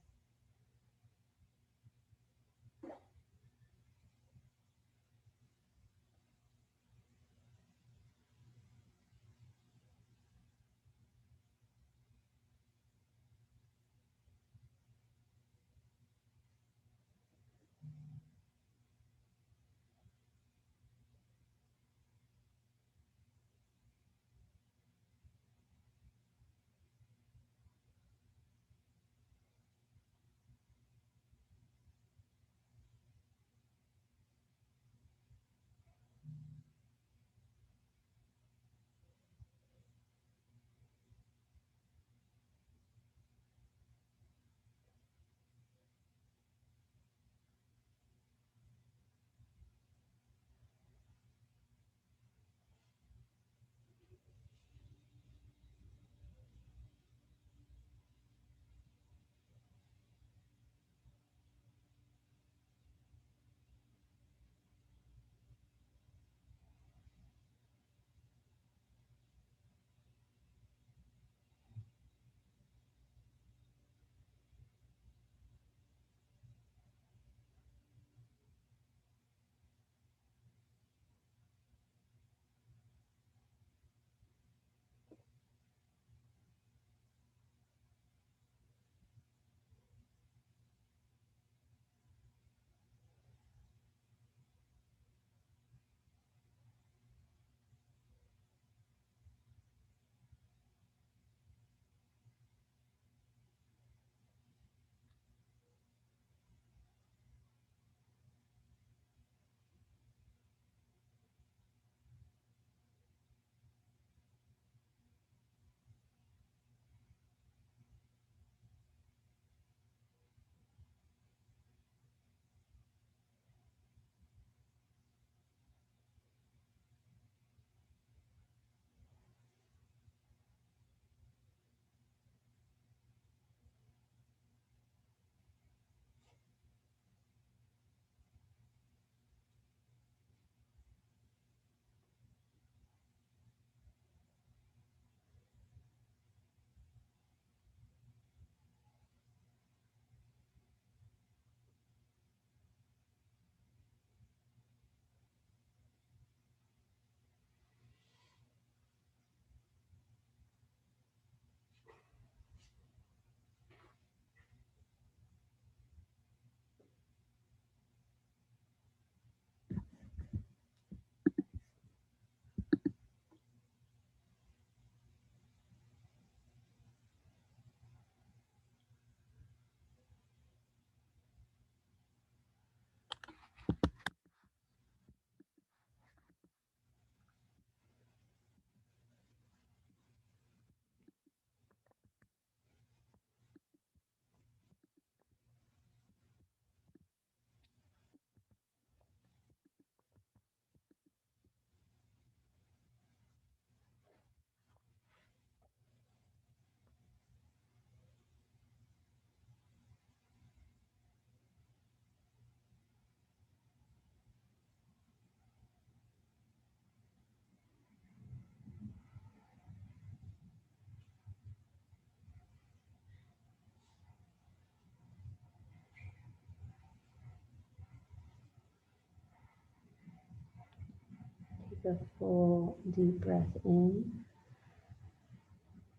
a full deep breath in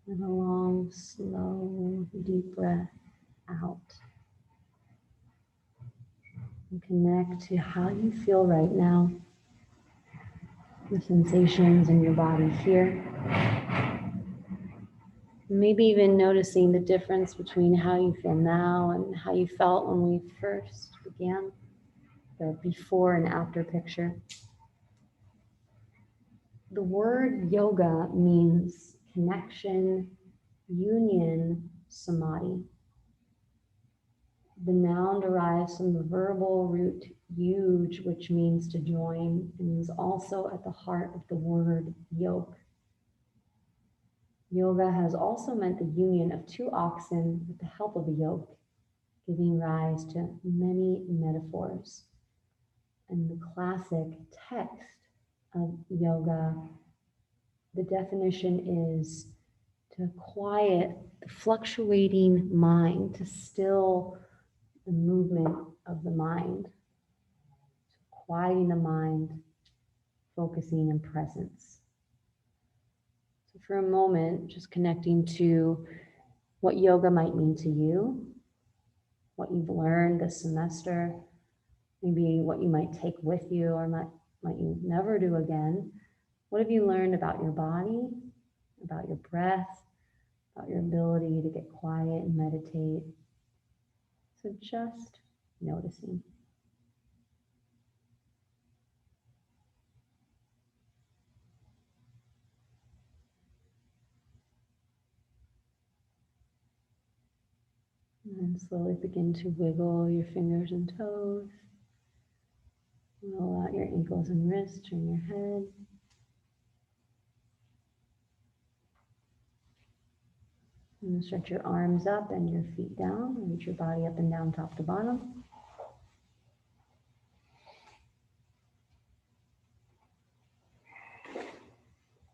and a long, slow, deep breath out. And connect to how you feel right now, the sensations in your body here. Maybe even noticing the difference between how you feel now and how you felt when we first began, the before and after picture. The word yoga means connection, union, samadhi. The noun derives from the verbal root yuj, which means to join, and is also at the heart of the word yoke. Yoga has also meant the union of two oxen with the help of a yoke, giving rise to many metaphors. And the classic text of yoga, the definition is to quiet the fluctuating mind, to still the movement of the mind, quieting the mind, focusing in presence. So for a moment, just connecting to what yoga might mean to you, what you've learned this semester, maybe what you might take with you or might you never do again. What have you learned about your body, about your breath, about your ability to get quiet and meditate? So just noticing. And then slowly begin to wiggle your fingers and toes. Roll out your ankles and wrists, turn your head. And then stretch your arms up and your feet down. Reach your body up and down, top to bottom.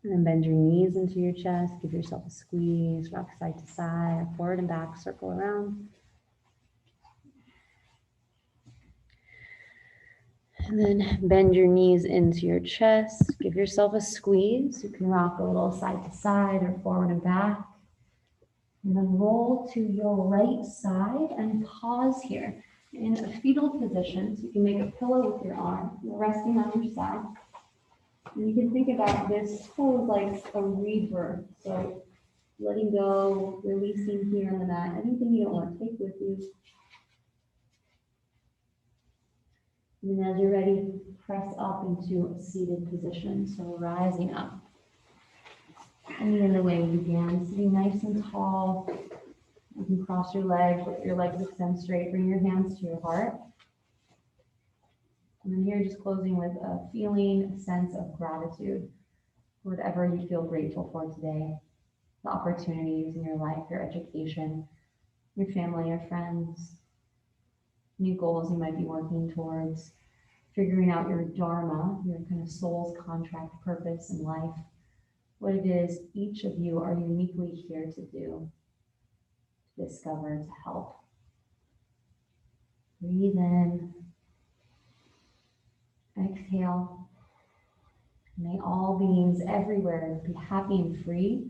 And then bend your knees into your chest. Give yourself a squeeze, rock side to side, or forward and back, circle around. And then bend your knees into your chest. Give yourself a squeeze. You can rock a little side to side or forward and back. And then roll to your right side and pause here in a fetal position. So you can make a pillow with your arm. You're resting on your side. And you can think about this pose like a rebirth. So letting go, releasing here on the mat, anything you don't want to take with you. And then as you're ready, press up into a seated position. So rising up. And in the way you began, sitting nice and tall. You can cross your legs, let your legs extend straight, bring your hands to your heart. And then here, just closing with a feeling, a sense of gratitude for whatever you feel grateful for today. The opportunities in your life, your education, your family, your friends, new goals you might be working towards, figuring out your dharma, your kind of soul's contract purpose in life, what it is each of you are uniquely here to do, to discover, to help. Breathe in. Exhale. May all beings everywhere be happy and free.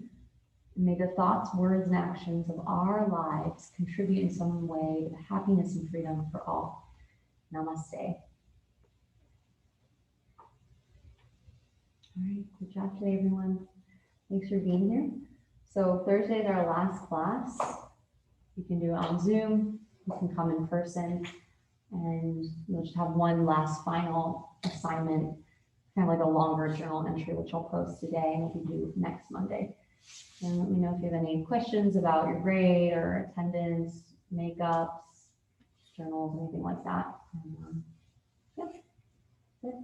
And may the thoughts, words, and actions of our lives contribute in some way to the happiness and freedom for all. Namaste. All right, good job today, everyone. Thanks for being here. So Thursday is our last class. You can do it on Zoom. You can come in person. And we'll just have one last final assignment, kind of like a longer journal entry, which I'll post today and we can do next Monday. And let me know if you have any questions about your grade or attendance, makeups, journals, anything like that. Yep.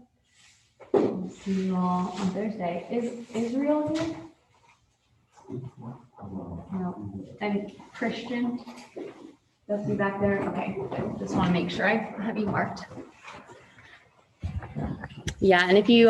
We'll see you all on Thursday. Is Israel here? No. And Christian? They'll be back there. Okay. Just want to make sure I have you marked. Yeah, and if you